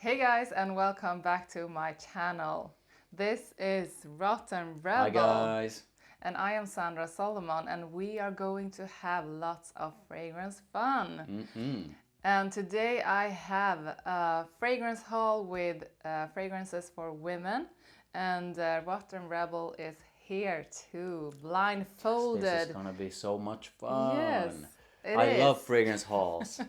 Hey guys, and welcome back to my channel. This is Rotten Hi Rebel, guys. and I am Sandra Solomon, and we are going to have lots of fragrance fun. And today I have a fragrance haul with fragrances for women, and Rotten Rebel is here too, blindfolded. This is gonna be so much fun. Yes, it I is. love fragrance hauls.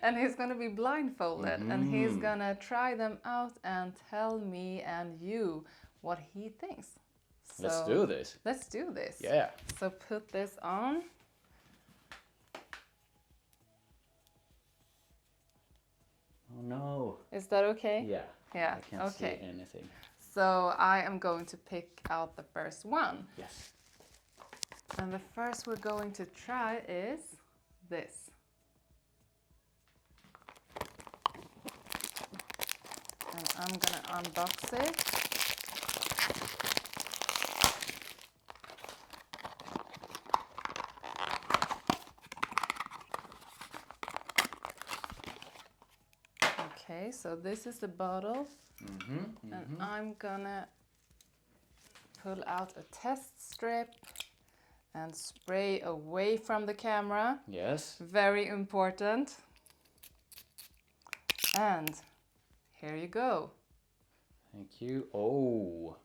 And he's gonna be blindfolded, and he's gonna try them out and tell me and you what he thinks. So Let's do this. Let's do this. Yeah. So put this on. Oh no. Is that okay? Yeah. Yeah. I can't Okay. see anything. So I am going to pick out the first one. Yes. And the first we're going to try is this. And I'm gonna unbox it. Okay, so this is the bottle. And I'm gonna pull out a test strip and spray away from the camera. Yes. Very important. And here you go. Thank you. Oh.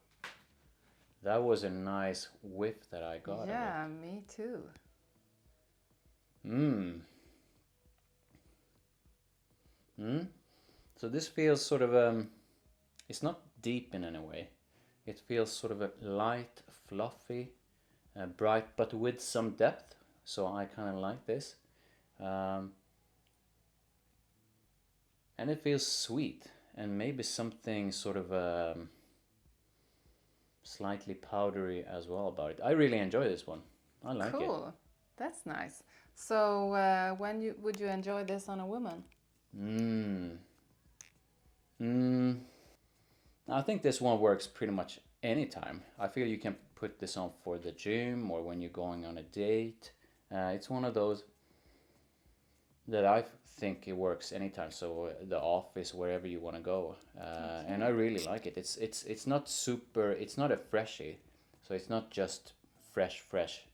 That was a nice whiff that I got. Yeah, me too. So this feels sort of it's not deep in any way. It feels sort of a light, fluffy, bright, but with some depth. So I kind of like this. And it feels sweet and maybe something sort of slightly powdery as well about it. I really enjoy this one. I like it. Cool. That's nice. So when would you enjoy this on a woman? I think this one works pretty much anytime. I feel you can put this on for the gym or when you're going on a date. It's one of those that I think it works anytime. So the office, wherever you want to go, and I really like it. It's not super. It's not a freshie, so it's not just fresh,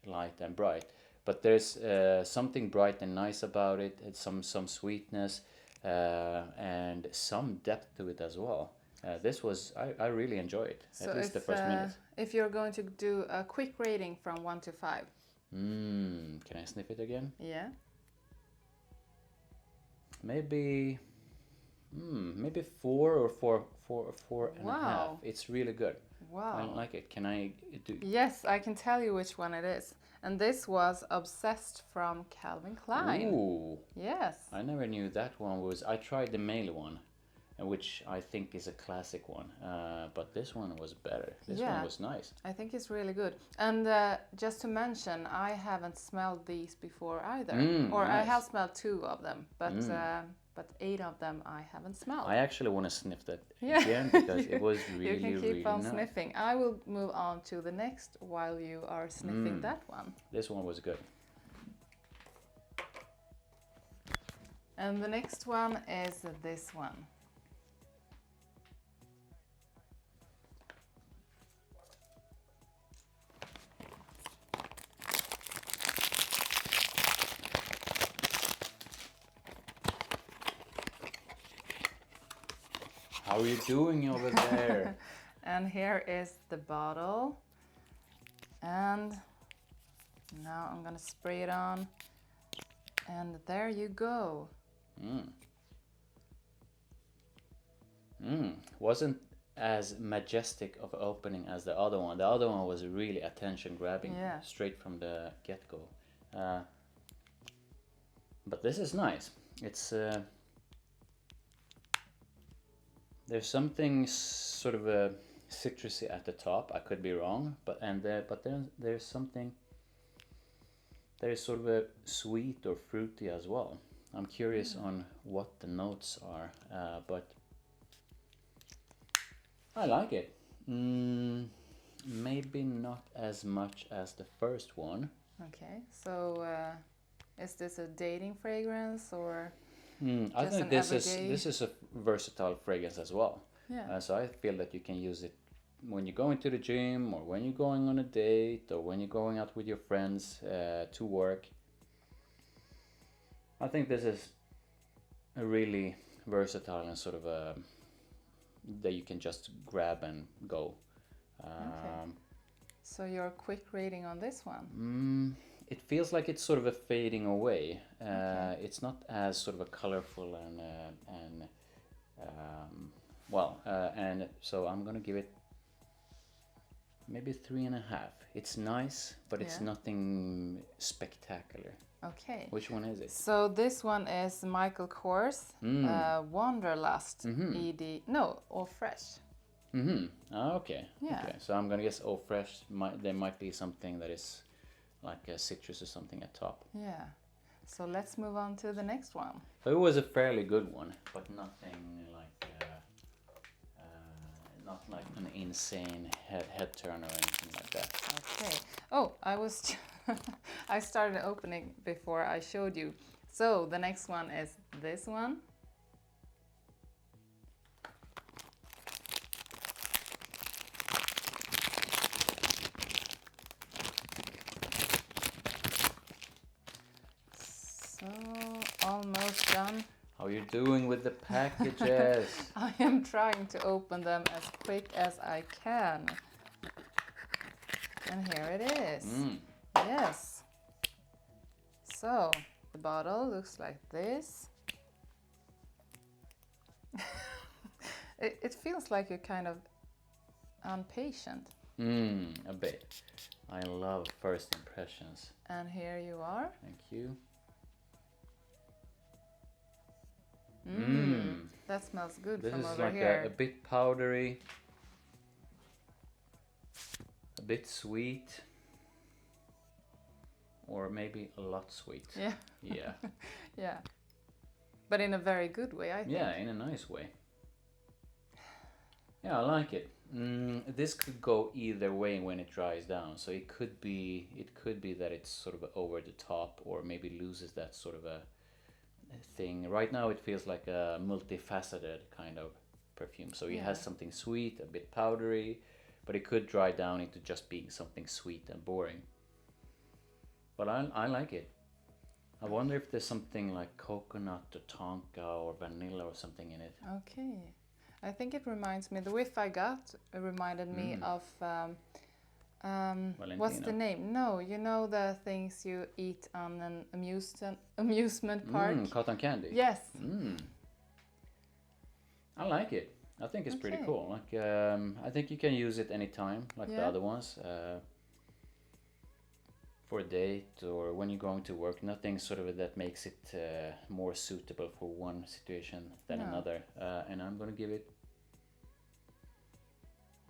light and bright. But there's something bright and nice about it. It's some sweetness and some depth to it as well. This was I really enjoy it. So at least the first minute. If you're going to do a quick rating from 1 to 5. Can I sniff it again? Yeah. Maybe 4 or 4 and a half. Wow. It's really good. Wow. I like it. Can I do? Yes, I can tell you which one it is. And this was Obsessed from Calvin Klein. Ooh. Yes. I never knew that one was. I tried the male one, which I think is a classic one. But this one was better. This one was nice. I think it's really good. And just to mention, I haven't smelled these before either. Or I nice. have smelled 2 of them, but 8 of them I haven't smelled. I actually want to sniff that again because it was really, you can really keep on nice. sniffing. I will move on to the next while you are sniffing that one. This one was good. And the next one is this one. How are you doing over there? And here is the bottle. And now I'm gonna spray it on. And there you go. Wasn't as majestic of opening as the other one. The other one was really attention grabbing, straight from the get-go. But this is nice. It's there's something sort of citrusy at the top. I could be wrong, but then there's something. There's sort of a sweet or fruity as well. I'm curious on what the notes are, but I like it. Maybe not as much as the first one. Okay, so is this a dating fragrance or? I Just think an this everyday- this is a versatile fragrance as well. Yeah. So I feel that you can use it when you're going to the gym, or when you're going on a date, or when you're going out with your friends to work. I think this is a really versatile and sort of a that you can just grab and go. Okay. So your quick rating on this one? It feels like it's sort of a fading away. Okay. It's not as sort of a colorful and and so I'm gonna give it maybe 3.5. It's nice, but it's Yeah. nothing spectacular. Okay. Which one is it? So this one is Michael Kors Wanderlust ED. No, All Fresh. Okay. Yeah. Okay. So I'm gonna guess fresh. There might be something that is like a citrus or something at top. Yeah. So let's move on to the next one. So it was a fairly good one, but nothing like not like an insane head turner or anything like that. Okay. Oh, I started opening before I showed you. So the next one is this one. So almost done. How you doing with the packages? I am trying to open them as quick as I can. And here it is. Yes. So the bottle looks like this. It feels like you're kind of impatient. A bit. I love first impressions. And here you are. Thank you. That smells good This from is over like here. a bit powdery, a bit sweet, or maybe a lot sweet. Yeah. Yeah. Yeah. But in a very good way, I think. Yeah, in a nice way. Yeah, I like it. This could go either way when it dries down. So it could be that it's sort of over the top, or maybe loses that sort of a thing. Right now it feels like a multifaceted kind of perfume. So it has something sweet, a bit powdery, but it could dry down into just being something sweet and boring. But I like it. I wonder if there's something like coconut or tonka or vanilla or something in it. Okay. I think it reminds me, the whiff I got reminded me of, what's the name? No, you know the things you eat on an amusement park? Cotton candy. Yes. I like it. I think it's pretty Okay. cool. Like I think you can use it anytime, like the other ones. For a date or when you're going to work, nothing sort of that makes it more suitable for one situation than another. And I'm gonna give it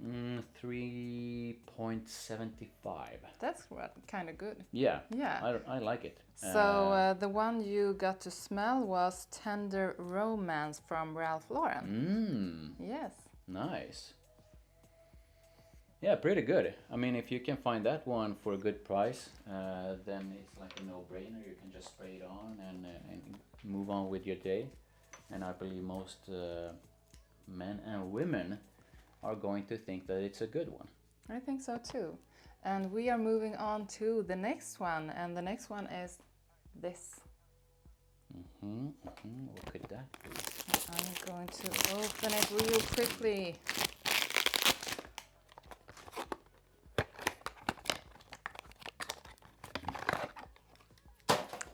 3.75. That's kind of good. Yeah. Yeah. I like it. So the one you got to smell was Tender Romance from Ralph Lauren. Yes. Nice. Yeah, pretty good. I mean, if you can find that one for a good price, then it's like a no-brainer. You can just spray it on and move on with your day. And I believe most men and women are going to think that it's a good one. I think so too. And we are moving on to the next one, and the next one is this. What could that be? I'm going to open it real quickly.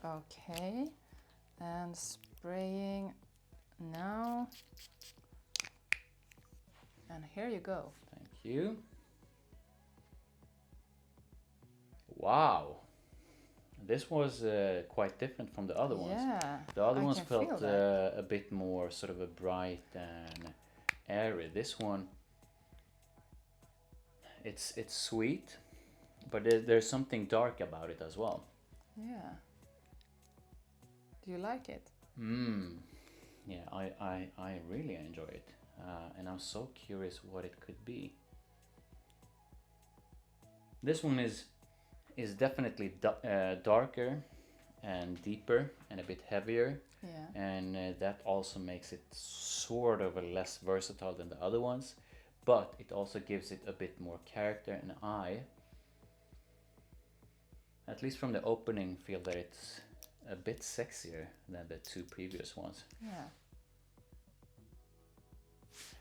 Okay, and spraying now. And here you go. Thank you. Wow. This was quite different from the other ones. Yeah. The other I ones can feel felt that. a bit more sort of a bright and airy. This one, it's sweet, but there's something dark about it as well. Yeah. Do you like it? Yeah, I really enjoy it. And I'm so curious what it could be. This one is definitely darker and deeper and a bit heavier. Yeah. And that also makes it sort of a less versatile than the other ones, but it also gives it a bit more character, and I, at least from the opening, feel that it's a bit sexier than the two previous ones. Yeah.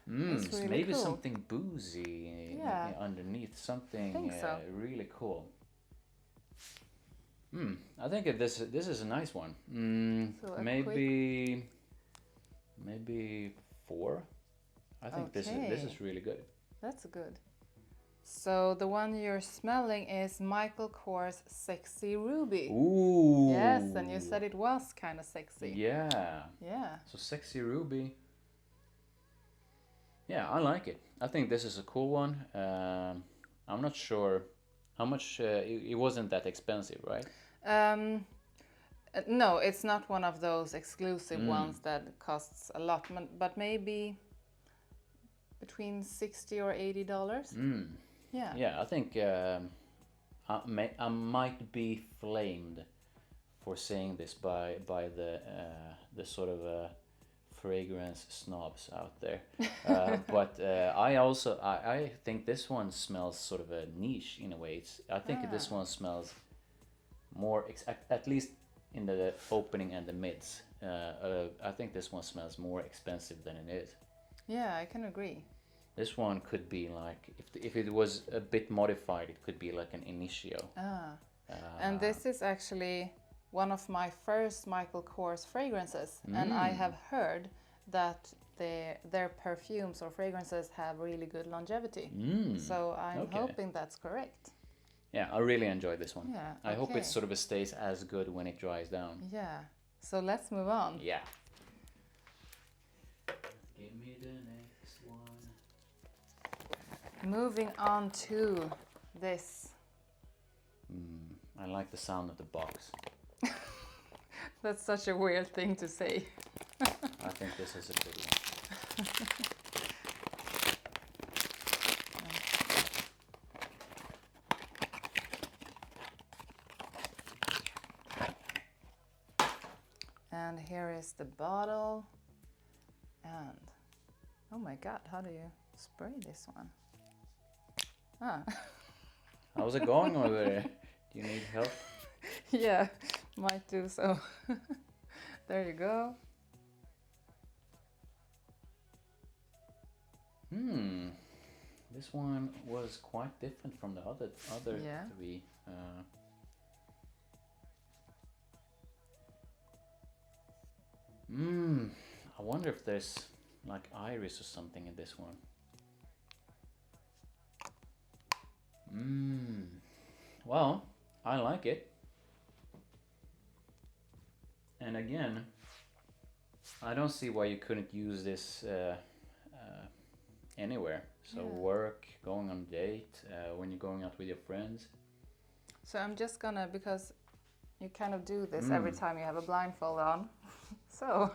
So really maybe cool. something boozy underneath, something think so. really cool. I think this is a nice one. So a maybe 4. I think this Okay. is really good. That's good. So the one you're smelling is Michael Kors Sexy Ruby. Ooh. Yes, and you said it was kind of sexy. Yeah. Yeah. So Sexy Ruby. Yeah, I like it. I think this is a cool one. I'm not sure how much. It wasn't that expensive, right? No, it's not one of those exclusive ones that costs a lot, but maybe between $60 or $80. Yeah. Yeah, I think I might be flamed for saying this by the sort of fragrance snobs out there. But I think this one smells sort of a niche in a way. I think this one smells more, at least in the opening and the mids. I think this one smells more expensive than it is. Yeah, I can agree. This one could be like, if it was a bit modified, it could be like an Initio. And this is actually one of my first Michael Kors fragrances, and I have heard that their perfumes or fragrances have really good longevity. So I'm hoping that's correct. Yeah, I really enjoy this one. Yeah, I hope okay. it sort of stays as good when it dries down. Yeah. So let's move on. Yeah. Give me the next one. Moving on to this. I like the sound of the box. That's such a weird thing to say. I think this is a good one. And here is the bottle. And oh my god, how do you spray this one? How's it going over there? Do you need help? Yeah, might do so. There you go. This one was quite different from the other Yeah. 3. I wonder if there's like iris or something in this one. Well, I like it. And again, I don't see why you couldn't use this anywhere. So work, going on a date, when you're going out with your friends. So I'm just gonna, because you kind of do this every time you have a blindfold on. So.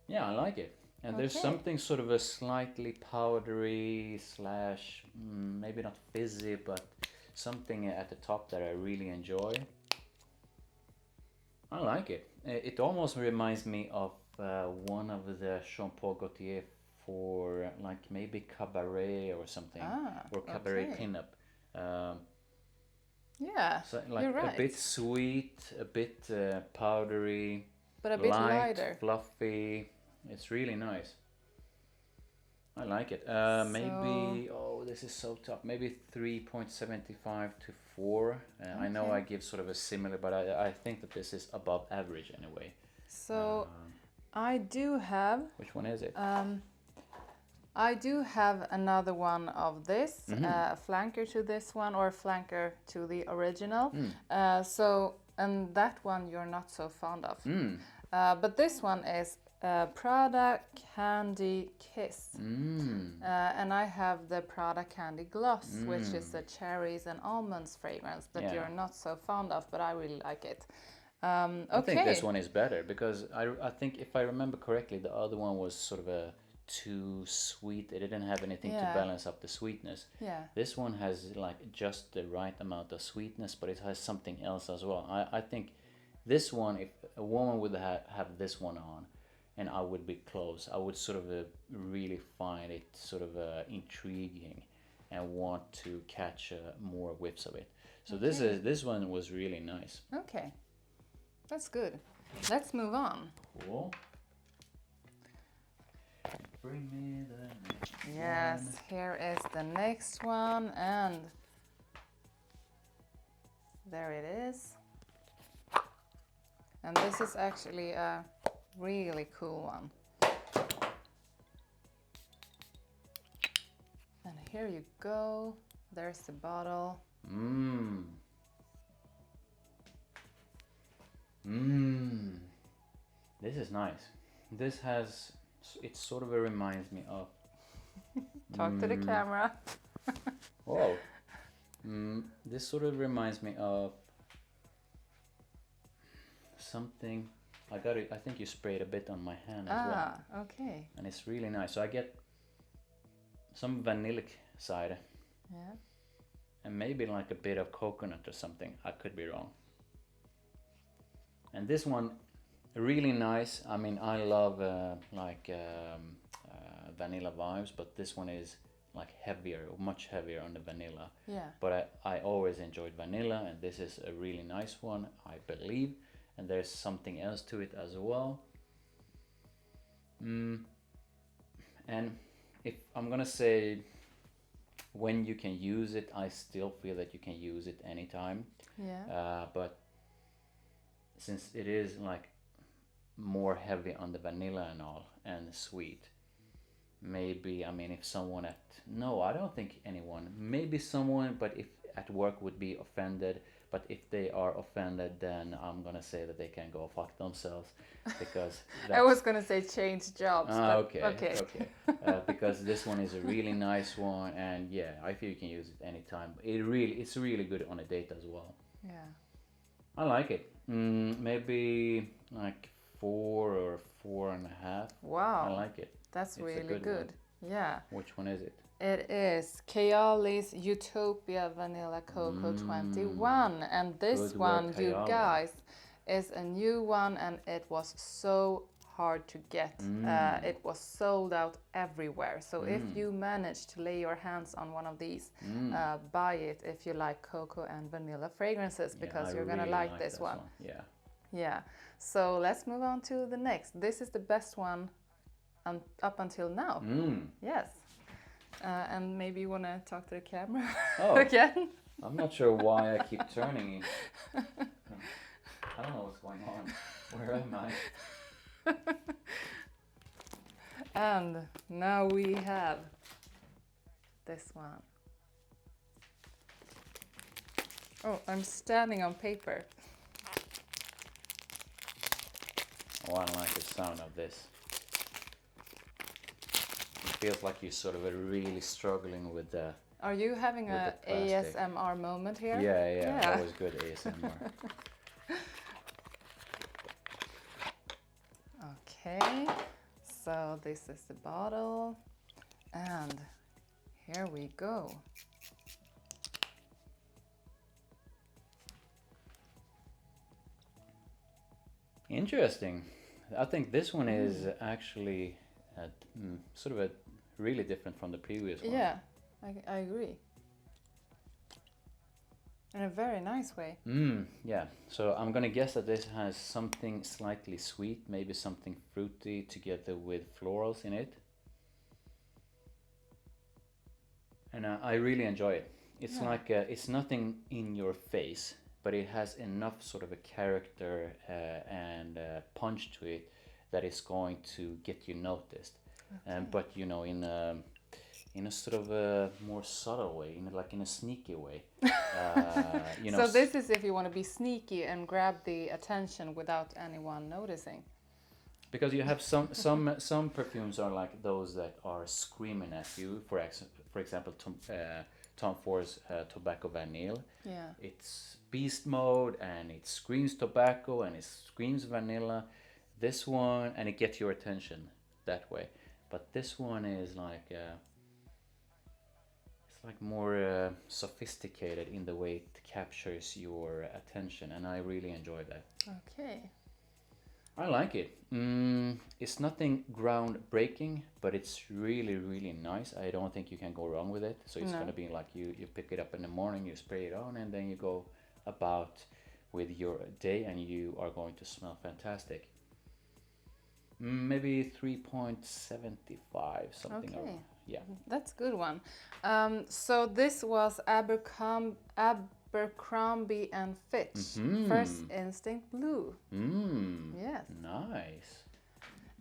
Yeah, I like it. And there's something sort of a slightly powdery slash, maybe not fizzy, but something at the top that I really enjoy. I like it. It almost reminds me of one of the Jean Paul Gaultier for like maybe Cabaret or something, or Cabaret Pinup. Yeah, So like you're right. a bit sweet, a bit powdery, but a bit light, lighter. fluffy. It's really nice. I like it. Maybe, this is so tough. Maybe 3.75 to 4. I know I give sort of a similar, but I think that this is above average anyway. So I do have. Which one is it? I do have another one of this, a flanker to this one, or a flanker to the original. And that one you're not so fond of. But this one is Prada Candy Kiss. And I have the Prada Candy Gloss, which is the cherries and almonds fragrance that you're not so fond of, but I really like it. I think this one is better because I think if I remember correctly, the other one was sort of a too sweet. It didn't have anything to Yeah. balance up the sweetness. Yeah. This one has like just the right amount of sweetness, but it has something else as well. I think this one, if a woman would have this one on, and I would be close, I would sort of really find it sort of intriguing and want to catch more whiffs of it. So this one was really nice. Okay. That's good. Let's move on. Cool. Bring me the next Yes, one. here is the next one, and there it is. And this is actually a really cool one. And here you go. There's the bottle. Mmm. Mmm. This is nice. This has, it sort of reminds me of. Talk to the camera. Whoa. This sort of reminds me of something. I got it. I think you sprayed a bit on my hand as well. Ah, okay. And it's really nice. So I get some vanillic side. Yeah. And maybe like a bit of coconut or something. I could be wrong. And this one, really nice. I mean, I love vanilla vibes, but this one is like heavier, much heavier on the vanilla. Yeah. But I always enjoyed vanilla, and this is a really nice one, I believe. And there's something else to it as well. And if I'm gonna say when you can use it, I still feel that you can use it anytime. Yeah. But since it is like more heavy on the vanilla and all and sweet, maybe, I mean, if someone no, I don't think anyone, maybe someone, but if at work would be offended, but if they are offended, then I'm gonna say that they can go fuck themselves, because I was gonna say change jobs. But okay. Because this one is a really nice one, and yeah, I feel you can use it anytime. It's really good on a date as well. Yeah. I like it. Maybe like 4 or 4.5. Wow. I like it. That's It's a really good good. Yeah. Which one is it? It is Kayali's Utopia Vanilla Cocoa 21. And this Good work, one, you Kayali. guys, is a new one, and it was so hard to get. It was sold out everywhere. So if you manage to lay your hands on one of these, buy it if you like cocoa and vanilla fragrances, because you're gonna really like this one. Yeah. Yeah. So let's move on to the next. This is the best one up until now. Yes. And maybe you want to talk to the camera again? I'm not sure why I keep turning. I don't know what's going on. Where am I? And now we have this one. Oh, I'm standing on paper. Oh, I don't like the sound of this. It feels like you're sort of really struggling with the. Are you having a the plastic. ASMR moment here? Yeah. That was good ASMR. Okay, so this is the bottle, and here we go. Interesting. I think this one is actually sort of a really different from the previous one. Yeah, I agree. In a very nice way. Yeah. So I'm gonna guess that this has something slightly sweet, maybe something fruity together with florals in it. And I really enjoy it. It's like it's nothing in your face, but it has enough sort of a character and punch to it that is going to get you noticed. But you know, in a sort of a more subtle way, in a sneaky way. You know, So this is if you want to be sneaky and grab the attention without anyone noticing. because you have some perfumes are like those that are screaming at you. For example, Tom Ford's Tobacco Vanille. Yeah. It's beast mode, and it screams tobacco, and it screams vanilla. This one, and it gets your attention that way. but this one is like it's like more sophisticated in the way it captures your attention, and I really enjoy that. Okay. I like it. It's nothing groundbreaking, but it's really, really nice. I don't think you can go wrong with it. So it's No. gonna be like you pick it up in the morning, you spray it on, and then you go about with your day, and you are going to smell fantastic. Maybe 3.75, something. Okay. Around. Yeah. That's a good one. So this was Abercrombie and Fitch First Instinct Blue. Yes. Nice.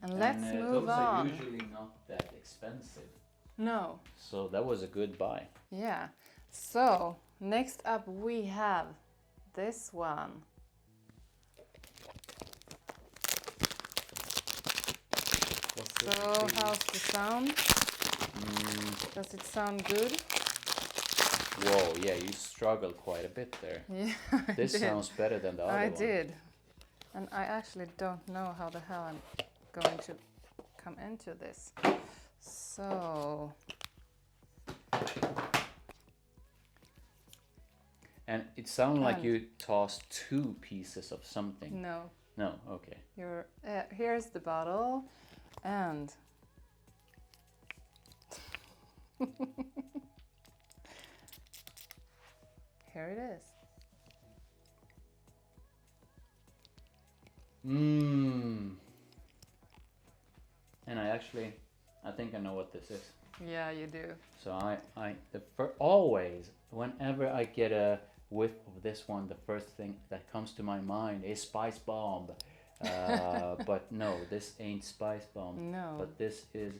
And let's move those on. are usually not that expensive. No. So that was a good buy. Yeah. So next up we have this one. So how's the sound? Does it sound good? Whoa, yeah, you struggled quite a bit there. Yeah, This sounds better than the other one. I did. And I actually don't know how the hell I'm going to come into this. So... And it sounded like you tossed 2 pieces of something. No. No, okay. Here's the bottle, and here it is. And I think I know what this is. Yeah, you do. So always, whenever I get a whiff of this one, the first thing that comes to my mind is Spice Bomb. But no, this ain't Spice Bomb. No. But this is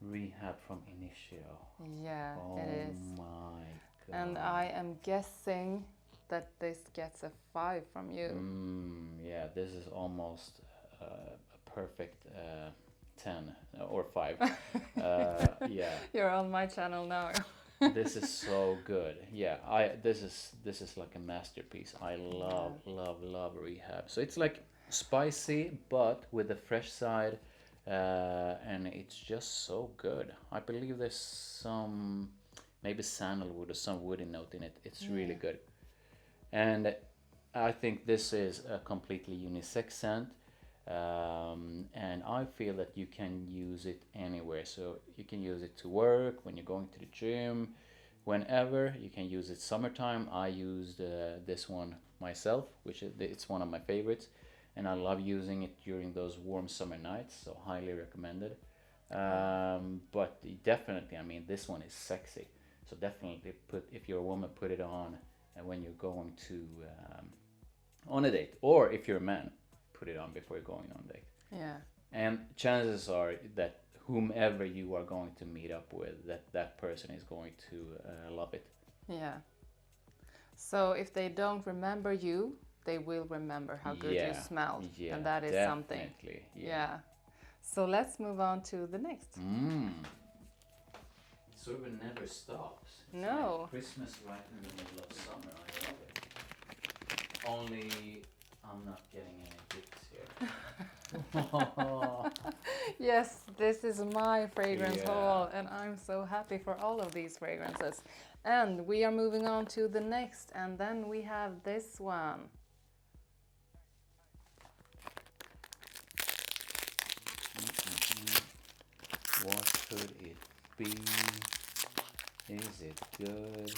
Rehab from Initio. Yeah, it is. Oh my god. And I am guessing that this gets a 5 from you. Yeah, this is almost a perfect 10 or 5. Yeah. You're on my channel now. This is so good. Yeah, this is like a masterpiece. I love Rehab. So it's like spicy but with the fresh side, and it's just so good. I believe there's some maybe sandalwood or some woody note in it. It's really good. And I think this is a completely unisex scent. And I feel that you can use it anywhere. So you can use it to work, when you're going to the gym, whenever. You can use it summertime. I used this one myself, it's one of my favorites, and I love using it during those warm summer nights, so highly recommended. But definitely, I mean, this one is sexy, so definitely if you're a woman, put it on when you're going to on a date, or if you're a man, put it on before you're going on a date. Yeah. And chances are that whomever you are going to meet up with, that person is going to love it. Yeah. So if they don't remember you, they will remember how good you smelled. Yeah, and that is something. Yeah. So let's move on to the next. Sort of never stops. It's No. like Christmas right in the middle of summer. I love it. Only I'm not getting any gifts here. Yes, this is my fragrance haul, and I'm so happy for all of these fragrances. And we are moving on to the next, and then we have this one. What could it be? Is it good?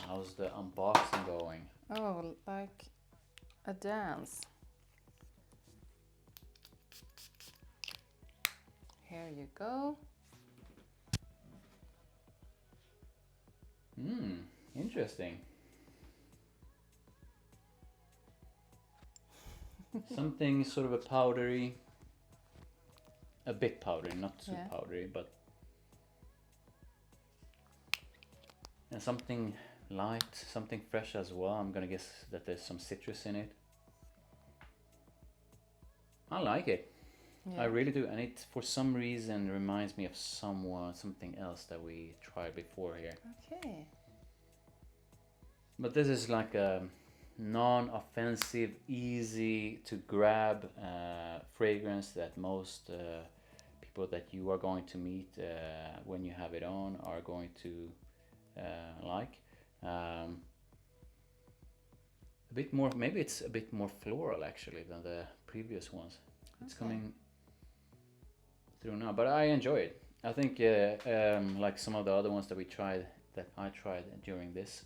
How's the unboxing going? Oh, like a dance. Here you go. Interesting. Something sort of a powdery, a bit powdery, not too powdery, but and something light, something fresh as well. I'm gonna guess that there's some citrus in it. I like it. I really do, and it for some reason reminds me of something else that we tried before here. Okay. But this is like a non-offensive, easy to grab fragrance that most people that you are going to meet when you have it on are going to like. A bit more, maybe it's a bit more floral actually than the previous ones. It's coming through now, but I enjoy it. I think like some of the other ones that I tried during this,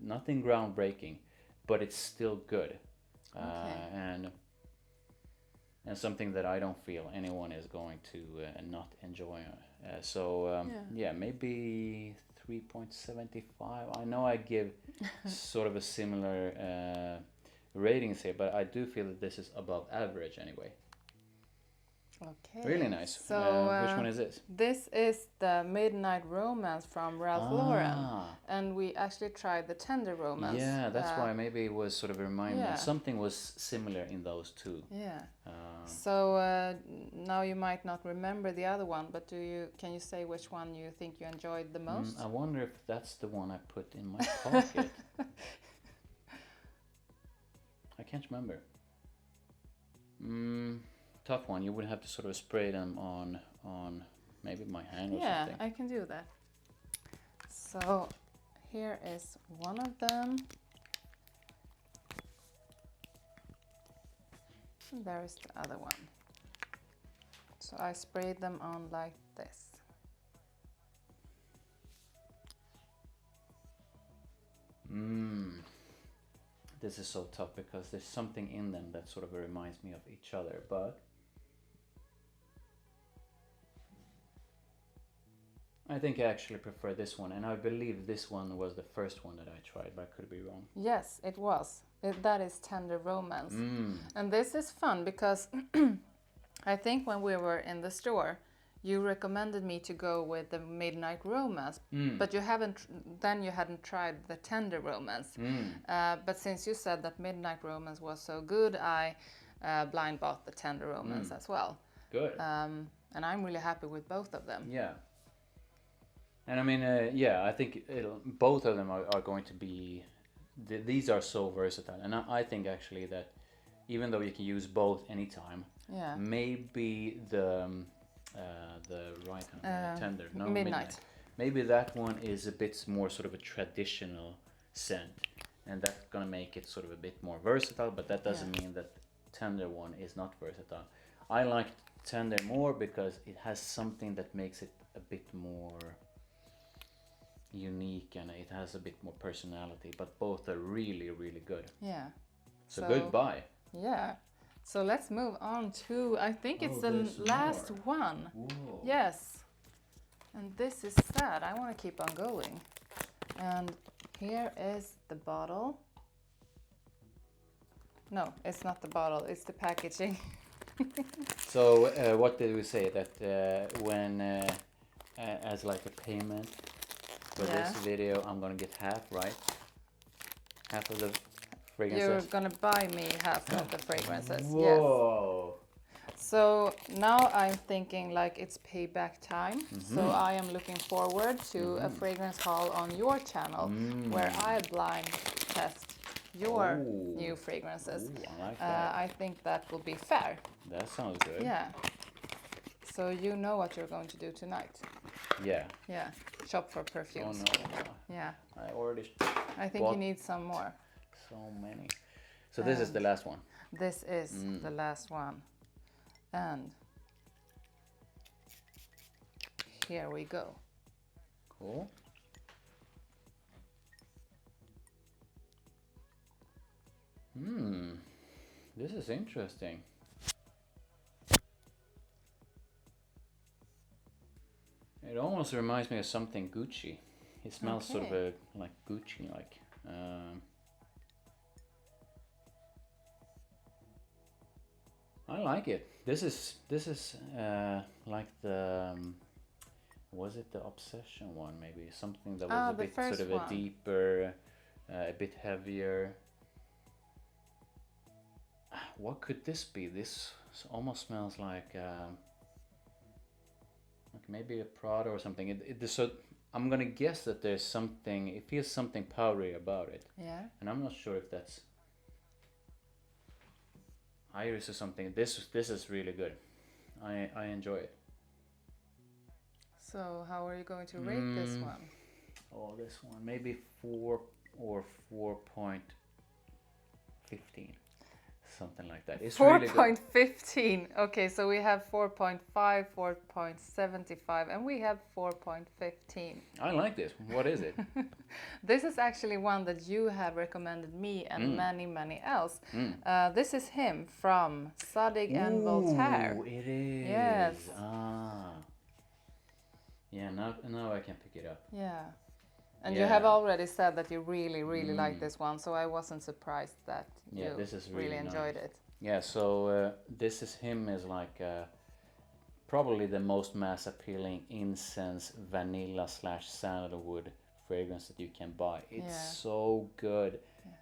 nothing groundbreaking, but it's still good, and something that I don't feel anyone is going to not enjoy. Maybe 3.75. I know I give sort of a similar ratings here, but I do feel that this is above average anyway. Okay. Really nice. So which one is this? This is the Midnight Romance from Ralph Lauren, and we actually tried the Tender Romance. Yeah, that's why maybe it was sort of a reminder. Something was similar in those two. Yeah. So now you might not remember the other one, but can you say which one you think you enjoyed the most? I wonder if that's the one I put in my pocket. I can't remember. Tough one. You would have to sort of spray them on maybe my hand or something. Yeah, I can do that. So here is one of them. And there is the other one. So I sprayed them on like this. This is so tough because there's something in them that sort of reminds me of each other, but I think I actually prefer this one, and I believe this one was the first one that I tried, but I could be wrong. Yes, it was. That is Tender Romance. And this is fun because I think when we were in the store, you recommended me to go with the Midnight Romance, but you hadn't tried the Tender Romance. But since you said that Midnight Romance was so good, I blind bought the Tender Romance as well. Good. And I'm really happy with both of them. Yeah. And I mean, I think both of them are going to be, these are so versatile. And I think actually that even though you can use both anytime, maybe the right hand, Tender, no, Midnight. Maybe that one is a bit more sort of a traditional scent, and that's gonna make it sort of a bit more versatile, but that doesn't mean that Tender one is not versatile. I like Tender more because it has something that makes it a bit more unique, and it has a bit more personality, but both are really, really good. Yeah. So goodbye. Yeah. So let's move on to, I think it's the last one. Whoa. Yes. And this is sad. I want to keep on going. And here is the bottle. No, it's not the bottle. It's the packaging. So what did we say? That when, as like a payment for this video, I'm going to get half, right? Half of the fragrances. You're gonna buy me half of the fragrances. Whoa. Yes. So now I'm thinking like it's payback time. So I am looking forward to a fragrance haul on your channel where I blind test your new fragrances. I like that. I think that will be fair. That sounds good. Yeah. So you know what you're going to do tonight. Yeah. Yeah. Shop for perfumes. Oh no. Yeah. I already. I think you need some more. So many. So this is the last one. This is the last one. And here we go. Cool. This is interesting. It almost reminds me of something Gucci. It smells sort of like Gucci, like. I like it. This is like the was it the Obsession one? Maybe something that was a bit sort of a deeper, a bit heavier. What could this be? This almost smells like maybe a Prada or something. So I'm gonna guess that there's something. It feels something powdery about it. Yeah. And I'm not sure if that's Iris is something. This is really good. I enjoy it. So how are you going to rate this one? Oh, this one maybe 4 or 4.15, something like that. It's really good. 4.15. Okay, so we have 4.5, 4.75, and we have 4.15. I like this. What is it? This is actually one that you have recommended me and many else. This is him from Zadig and Voltaire. Oh, it is. Yes. Ah. Yeah, now I can pick it up. Yeah. And you have already said that you really like this one, so I wasn't surprised that you this is really enjoyed nice. it. Yeah, so This Is Him is like probably the most mass appealing incense vanilla / sandalwood fragrance that you can buy. It's so good.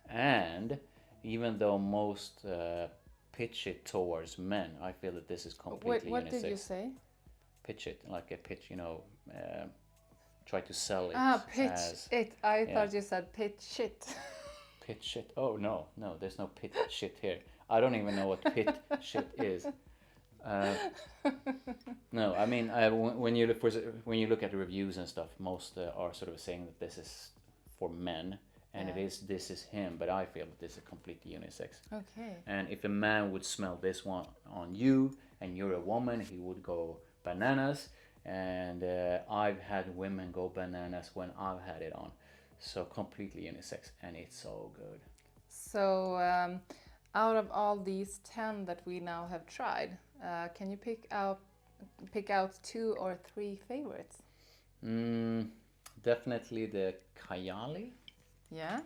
And even though most pitch it towards men, I feel that this is completely What unisex. did you say? Pitch it, like a pitch, try to sell it. Pitch it. I thought you said pitch it. Pit shit. Oh no, there's no pit shit here. I don't even know what pit shit is. No, I mean when you look at the reviews and stuff, most are sort of saying that this is for men, and This Is Him. But I feel that this is completely unisex. Okay. And if a man would smell this one on you, and you're a woman, he would go bananas. And I've had women go bananas when I've had it on. So completely unisex, and it's so good. So out of all these 10 that we now have tried, can you pick out 2 or 3 favorites? Definitely the Kayali. Yeah.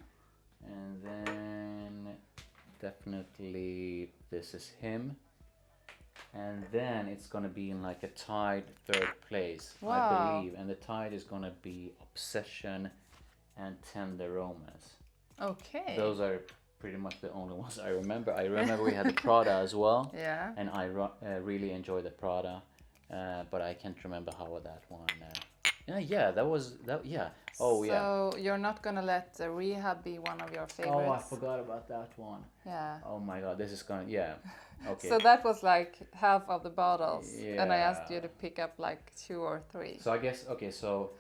And then definitely This Is Him. And then it's gonna be in like a tied 3rd place, Wow. I believe. And the tied is gonna be Obsession and Tender Romance. Okay. Those are pretty much the only ones I remember. I remember we had the Prada as well. Yeah. And I really enjoyed the Prada, but I can't remember how that one. That was. Yeah. Oh, yeah. So you're not gonna let Rehab be one of your favorites? Oh, I forgot about that one. Yeah. Oh my God, this is gonna. Yeah. Okay. So that was like half of the bottles, Yeah. and I asked you to pick up like 2 or 3. So I guess so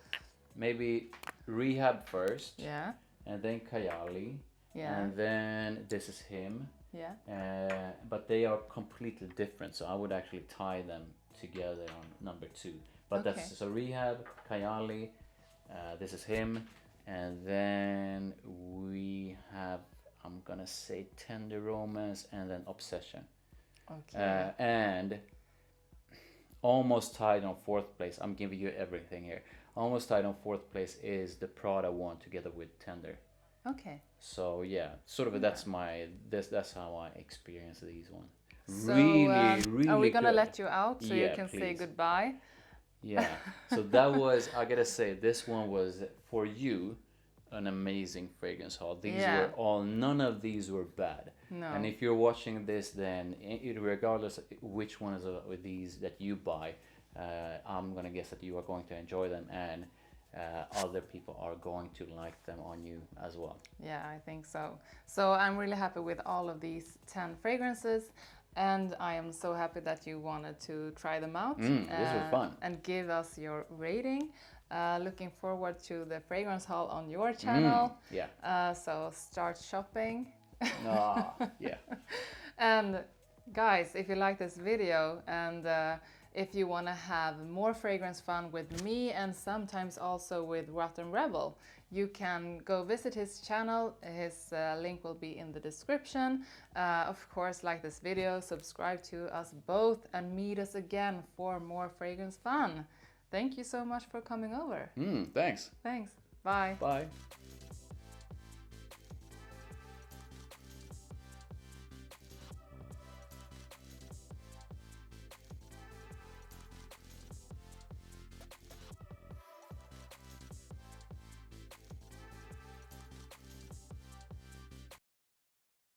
maybe Rehab first. Yeah. And then Kayali. Yeah. And then This Is Him. Yeah. But they are completely different, so I would actually tie them together on number 2. But Okay. that's so Rehab, Kayali, This Is Him, and then we have, I'm gonna say, Tender Romance, and then Obsession. Okay. And almost tied on 4th place. I'm giving you everything here. Almost tied on 4th place is the Prada one together with Tender. Okay. So yeah, sort of that's how I experience these ones. So, really are we gonna good. let you out so you Yeah, can say please. goodbye? Yeah. So that was, I gotta say, this one was for you an amazing fragrance haul. None of these were bad. No. And if you're watching this, then regardless of which one is of these that you buy, I'm gonna guess that you are going to enjoy them, and other people are going to like them on you as well. Yeah, I think so. So I'm really happy with all of these 10 fragrances, and I am so happy that you wanted to try them out. This was fun. And give us your rating. Looking forward to the fragrance haul on your channel. Yeah. So start shopping. Yeah. And guys, if you like this video, and if you want to have more fragrance fun with me and sometimes also with Rotten Rebel, you can go visit his channel. His link will be in the description. Of course, like this video, subscribe to us both, and meet us again for more fragrance fun. Thank you so much for coming over. Thanks. Thanks. Bye. Bye.